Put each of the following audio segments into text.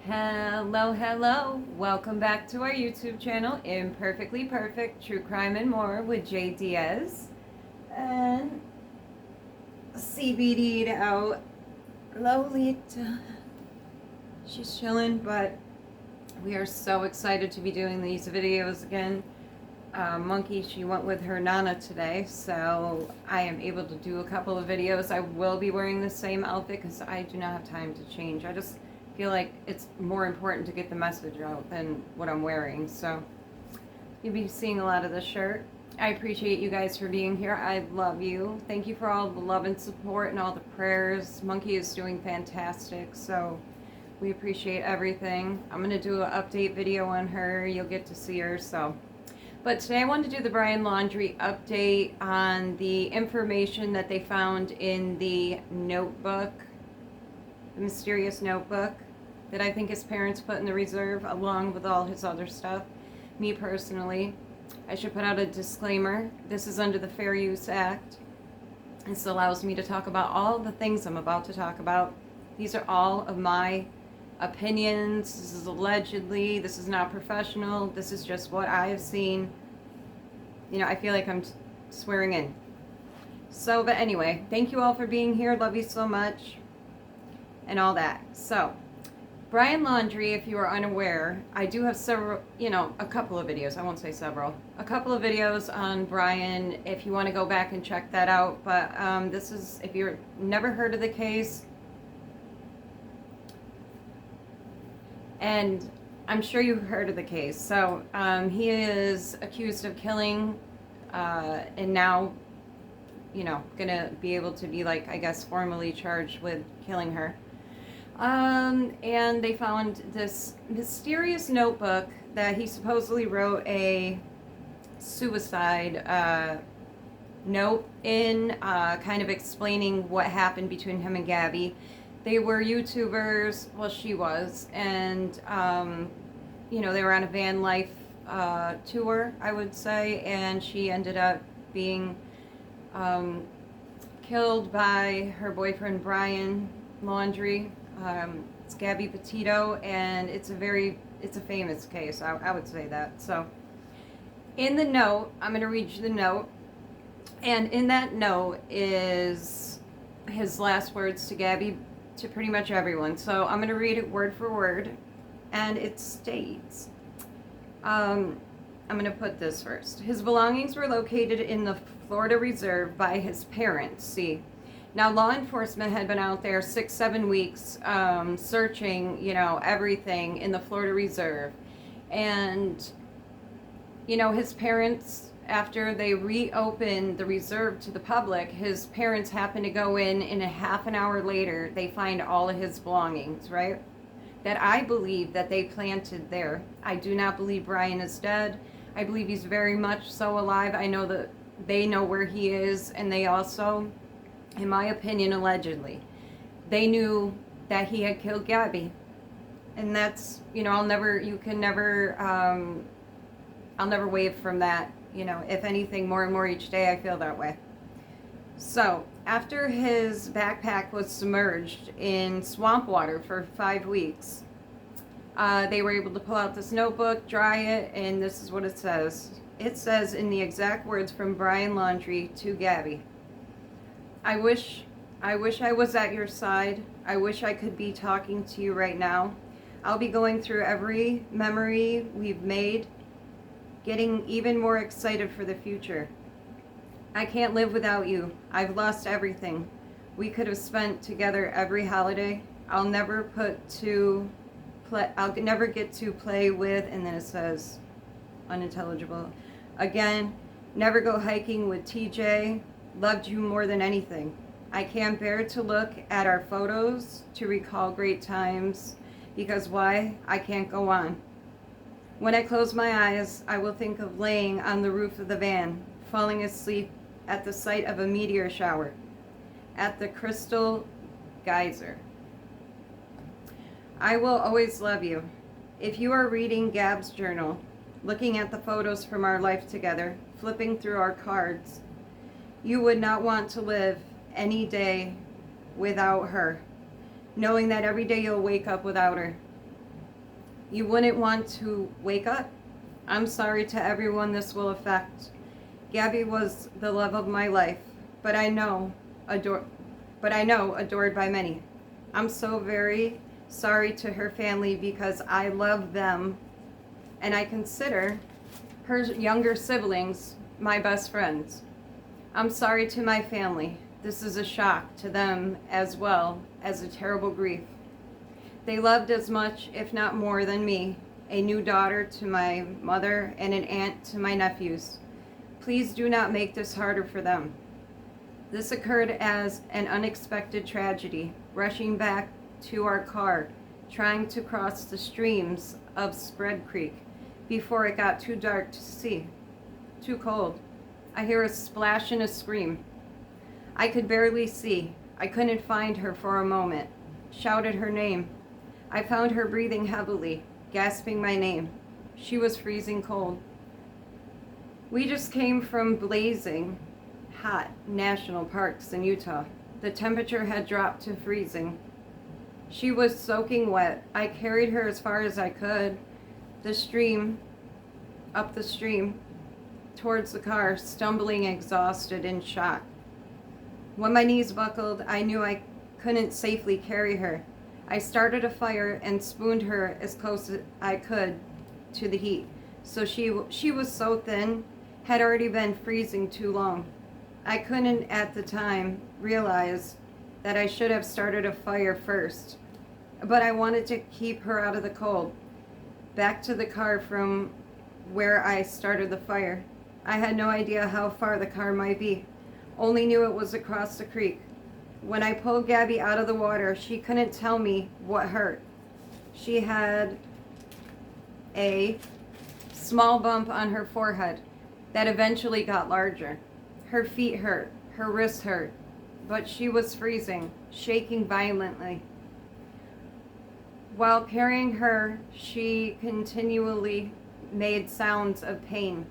Hello, hello. Welcome back to our YouTube channel, Imperfectly Perfect, True Crime and More with Jay Diaz. And CBD'd out Lolita. She's chilling, but we are so excited to be doing these videos again. Monkey, she went with her Nana today, so I am able to do a couple of videos. I will be wearing the same outfit because I do not have time to change. I just feel like it's more important to get the message out than what I'm wearing. So you'll be seeing a lot of this shirt. I appreciate you guys for being here. I love you. Thank you for all the love and support and all the prayers. Monkey is doing fantastic, so we appreciate everything. I'm going to do an update video on her. You'll get to see her. But today I wanted to do the LAunDriE update on the information that they found in the notebook, the mysterious notebook that I think his parents put in the reserve along with all his other stuff. Me personally, I should put out a disclaimer. This is under the Fair Use Act. This allows me to talk about all the things I'm about to talk about. These are all of my opinions. This is allegedly, this is not professional. This is just what I have seen. You know, I feel like I'm swearing in. So, but anyway, thank you all for being here. Love you so much. And all that. So, LAunDriE, if you are unaware, I do have several, a couple of videos. I won't say several. A couple of videos on BRiaN if you want to go back and check that out. But this is, if you've never heard of the case, and I'm sure you've heard of the case. So he is accused of killing and now, gonna be able to be, like, I guess, formally charged with killing her. And they found this mysterious notebook that he supposedly wrote a suicide note in, kind of explaining what happened between him and GaBBy. They were YouTubers, well, she was, and, they were on a van life tour, I would say, and she ended up being killed by her boyfriend, BRiaN LAunDriE. It's GaBBy Petito, and it's a famous case. I would say that. So, in the note, I'm going to read you the note, and in that note is his last words to GaBBy, to pretty much everyone. So I'm going to read it word for word, and it states, I'm going to put this first. His belongings were located in the Florida Reserve by his parents. See, now law enforcement had been out there 6-7 weeks searching, everything in the Florida Reserve. And, his parents, after they reopened the reserve to the public, his parents happened to go in, and a half an hour later, they find all of his belongings, right? That I believe that they planted there. I do not believe BRiaN is dead. I believe he's very much so alive. I know that they know where he is, and they also, in my opinion, allegedly, they knew that he had killed GaBBy. And that's, I'll never wave from that. If anything, more and more each day, I feel that way. So, after his backpack was submerged in swamp water for 5 weeks, they were able to pull out this notebook, dry it, and this is what it says. It says, in the exact words from BRiaN LAunDriE to GaBBy, I wish I was at your side. I wish I could be talking to you right now. I'll be going through every memory we've made, getting even more excited for the future. I can't live without you. I've lost everything we could have spent together every holiday. I'll never get to play with, and then it says, unintelligible, again, never go hiking with TJ. Loved you more than anything. I can't bear to look at our photos to recall great times, because why? I can't go on. When I close my eyes, I will think of laying on the roof of the van, falling asleep at the sight of a meteor shower, at the crystal geyser. I will always love you. If you are reading Gab's journal, looking at the photos from our life together, flipping through our cards, you would not want to live any day without her, knowing that every day you'll wake up without her. You wouldn't want to wake up? I'm sorry to everyone this will affect. GaBBy was the love of my life, but I know adored by many. I'm so very sorry to her family because I love them and I consider her younger siblings my best friends. I'm sorry to my family. This is a shock to them as well as a terrible grief. They loved as much, if not more than me, a new daughter to my mother and an aunt to my nephews. Please do not make this harder for them. This occurred as an unexpected tragedy, rushing back to our car, trying to cross the streams of Spread Creek before it got too dark to see, too cold. I hear a splash and a scream. I could barely see. I couldn't find her for a moment. Shouted her name. I found her breathing heavily, gasping my name. She was freezing cold. We just came from blazing hot national parks in Utah. The temperature had dropped to freezing. She was soaking wet. I carried her as far as I could. Up the stream, towards the car, stumbling, exhausted, in shock. When my knees buckled, I knew I couldn't safely carry her. I started a fire and spooned her as close as I could to the heat. So she was so thin, had already been freezing too long. I couldn't at the time realize that I should have started a fire first, but I wanted to keep her out of the cold. Back to the car from where I started the fire. I had no idea how far the car might be, only knew it was across the creek. When I pulled GaBBy out of the water, she couldn't tell me what hurt. She had a small bump on her forehead that eventually got larger. Her feet hurt, her wrists hurt, but she was freezing, shaking violently. While carrying her, she continually made sounds of pain.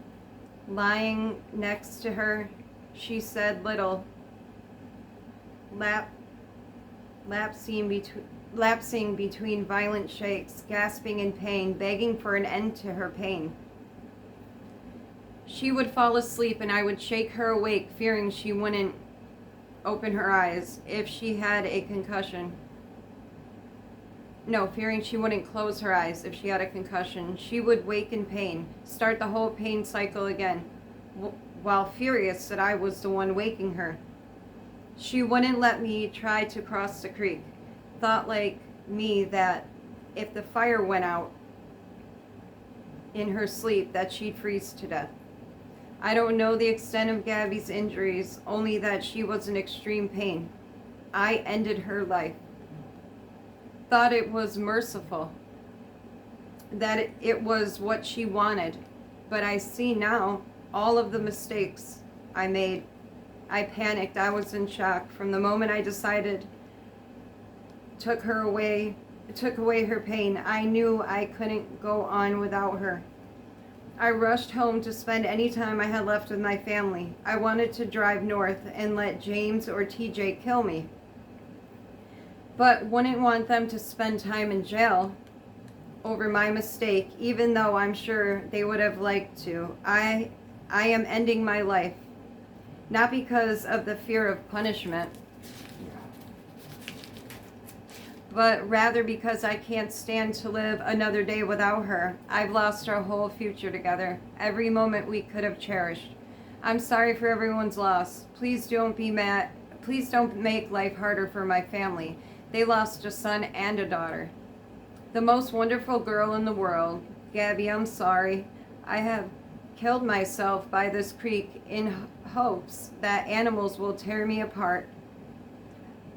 Lying next to her, she said little, lapsing between violent shakes, gasping in pain, begging for an end to her pain. She would fall asleep and I would shake her awake, fearing she wouldn't open her eyes if she had a concussion. No, fearing she wouldn't close her eyes if she had a concussion. She would wake in pain, start the whole pain cycle again, while furious that I was the one waking her. She wouldn't let me try to cross the creek. Thought like me that if the fire went out in her sleep that she'd freeze to death. I don't know the extent of GaBBy's injuries, only that she was in extreme pain. I ended her life. Thought it was merciful, that it was what she wanted, but I see now all of the mistakes I made. I panicked. I was in shock from the moment I decided took away her pain. I knew I couldn't go on without her. I rushed home to spend any time I had left with my family. I wanted to drive north and let James or TJ kill me, but wouldn't want them to spend time in jail over my mistake, even though I'm sure they would have liked to. I am ending my life, not because of the fear of punishment, but rather because I can't stand to live another day without her. I've lost our whole future together, every moment we could have cherished. I'm sorry for everyone's loss. Please don't be mad. Please don't make life harder for my family. They lost a son and a daughter. The most wonderful girl in the world. GaBBy, I'm sorry. I have killed myself by this creek in hopes that animals will tear me apart.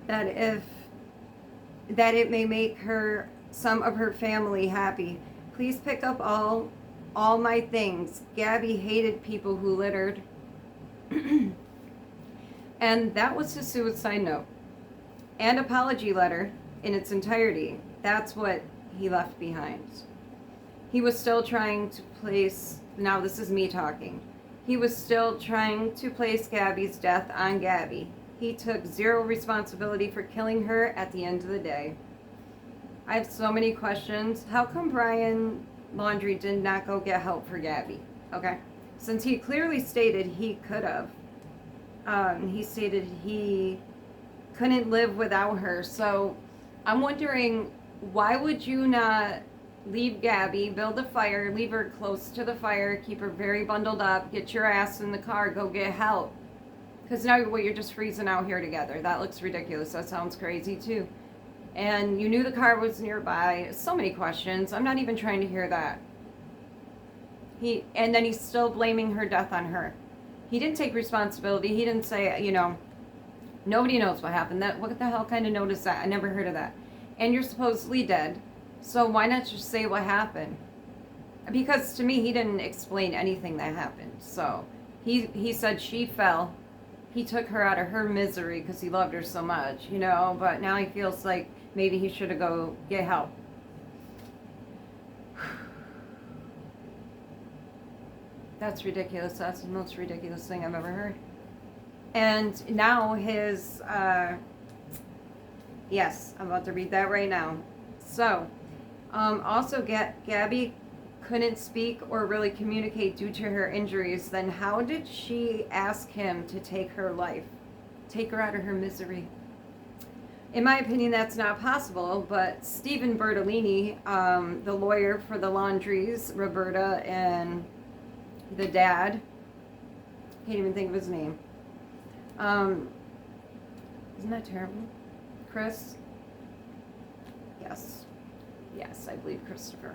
That it may make some of her family happy. Please pick up all my things. GaBBy hated people who littered. And that was his suicide note and apology letter in its entirety. That's what he left behind. He was still trying to place, now this is me talking, he was still trying to place GaBBy's death on GaBBy. He took zero responsibility for killing her at the end of the day. I have so many questions. How come BRiaN LAunDriE did not go get help for GaBBy? Okay. Since he clearly stated he could have. He stated he couldn't live without her. So I'm wondering, why would you not leave GaBBy, build a fire, leave her close to the fire, keep her very bundled up, get your ass in the car, go get help? Because now you're just freezing out here together. That looks ridiculous. That sounds crazy too. And you knew the car was nearby. So many questions. I'm not even trying to hear that. And then he's still blaming her death on her. He didn't take responsibility. He didn't say, you know, nobody knows what happened. What the hell kind of note is that? I never heard of that. And you're supposedly dead. So why not just say what happened? Because to me, he didn't explain anything that happened. So he said she fell. He took her out of her misery because he loved her so much, you know. But now he feels like maybe he should have go get help. That's ridiculous. That's the most ridiculous thing I've ever heard. And now his, yes, I'm about to read that right now. So, also GaBBy couldn't speak or really communicate due to her injuries. Then how did she ask him to take her life? Take her out of her misery? In my opinion, that's not possible, but Stephen Bertolini, the lawyer for the LAunDriEs, Roberta and the dad, can't even think of his name. Isn't that terrible? Chris? Yes, I believe Christopher.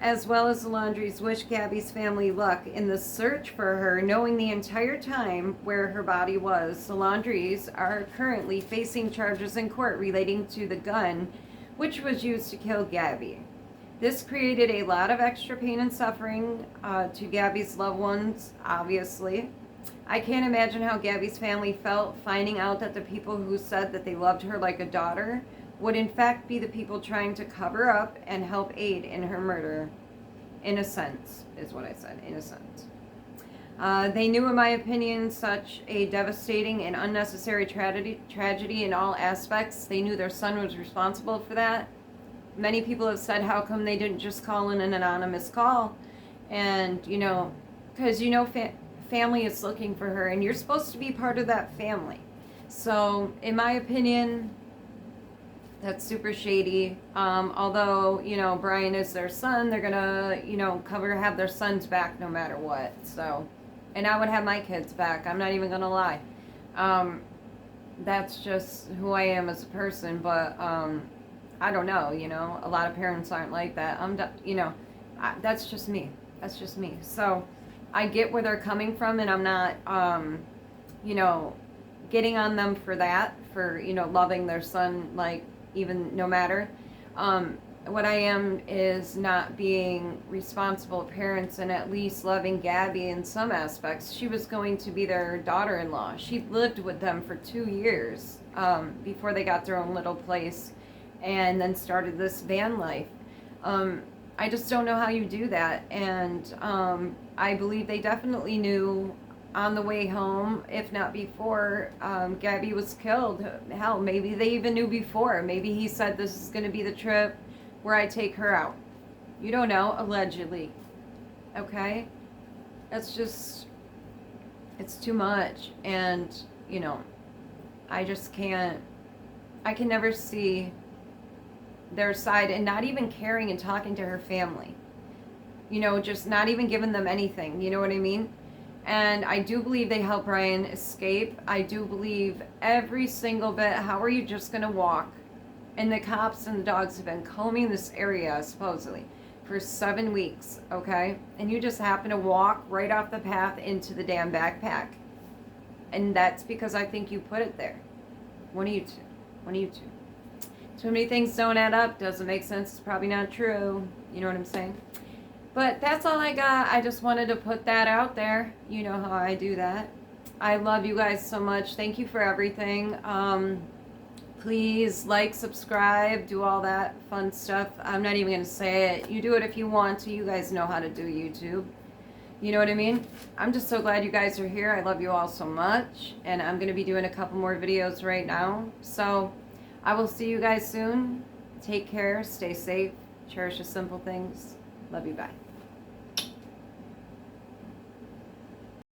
As well as the LAunDriEs wish GaBBy's family luck in the search for her, knowing the entire time where her body was. The LAunDriEs are currently facing charges in court relating to the gun which was used to kill GaBBy. This created a lot of extra pain and suffering to GaBBy's loved ones, obviously. I can't imagine how GaBBy's family felt finding out that the people who said that they loved her like a daughter would in fact be the people trying to cover up and help aid in her murder. Innocent is what I said, innocent. They knew, in my opinion, such a devastating and unnecessary tragedy in all aspects. They knew their son was responsible for that. Many people have said, how come they didn't just call in an anonymous call? And, you know, because, you know, family is looking for her, and you're supposed to be part of that family. So, in my opinion, that's super shady. Although, you know, BRiaN is their son, they're gonna, you know, have their son's back no matter what. So, and I would have my kids back. I'm not even gonna lie. That's just who I am as a person. But I don't know. You know, a lot of parents aren't like that. You know, that's just me. That's just me. So, I get where they're coming from, and I'm not, you know, getting on them for that, for, you know, loving their son, like, even no matter. What I am is not being responsible parents and at least loving GaBBy in some aspects. She was going to be their daughter-in-law. She lived with them for 2 years before they got their own little place and then started this van life. I just don't know how you do that. And I believe they definitely knew on the way home, if not before, GaBBy was killed. Hell, maybe they even knew before. Maybe he said, this is going to be the trip where I take her out. You don't know, allegedly. Okay? That's just, it's too much. And, you know, I just can't, I can never see their side, and not even caring and talking to her family. You know, just not even giving them anything. You know what I mean? And I do believe they helped BRiaN escape. I do believe every single bit. How are you just going to walk? And the cops and the dogs have been combing this area, supposedly, for 7 weeks, okay? And you just happen to walk right off the path into the damn backpack. And that's because I think you put it there. One of you two. One of you two. Too many things don't add up. Doesn't make sense. It's probably not true. You know what I'm saying? But that's all I got. I just wanted to put that out there. You know how I do that. I love you guys so much. Thank you for everything. Please like, subscribe, do all that fun stuff. I'm not even going to say it. You do it if you want to. You guys know how to do YouTube. You know what I mean? I'm just so glad you guys are here. I love you all so much. And I'm going to be doing a couple more videos right now. So I will see you guys soon. Take care, stay safe, cherish the simple things. Love you, bye.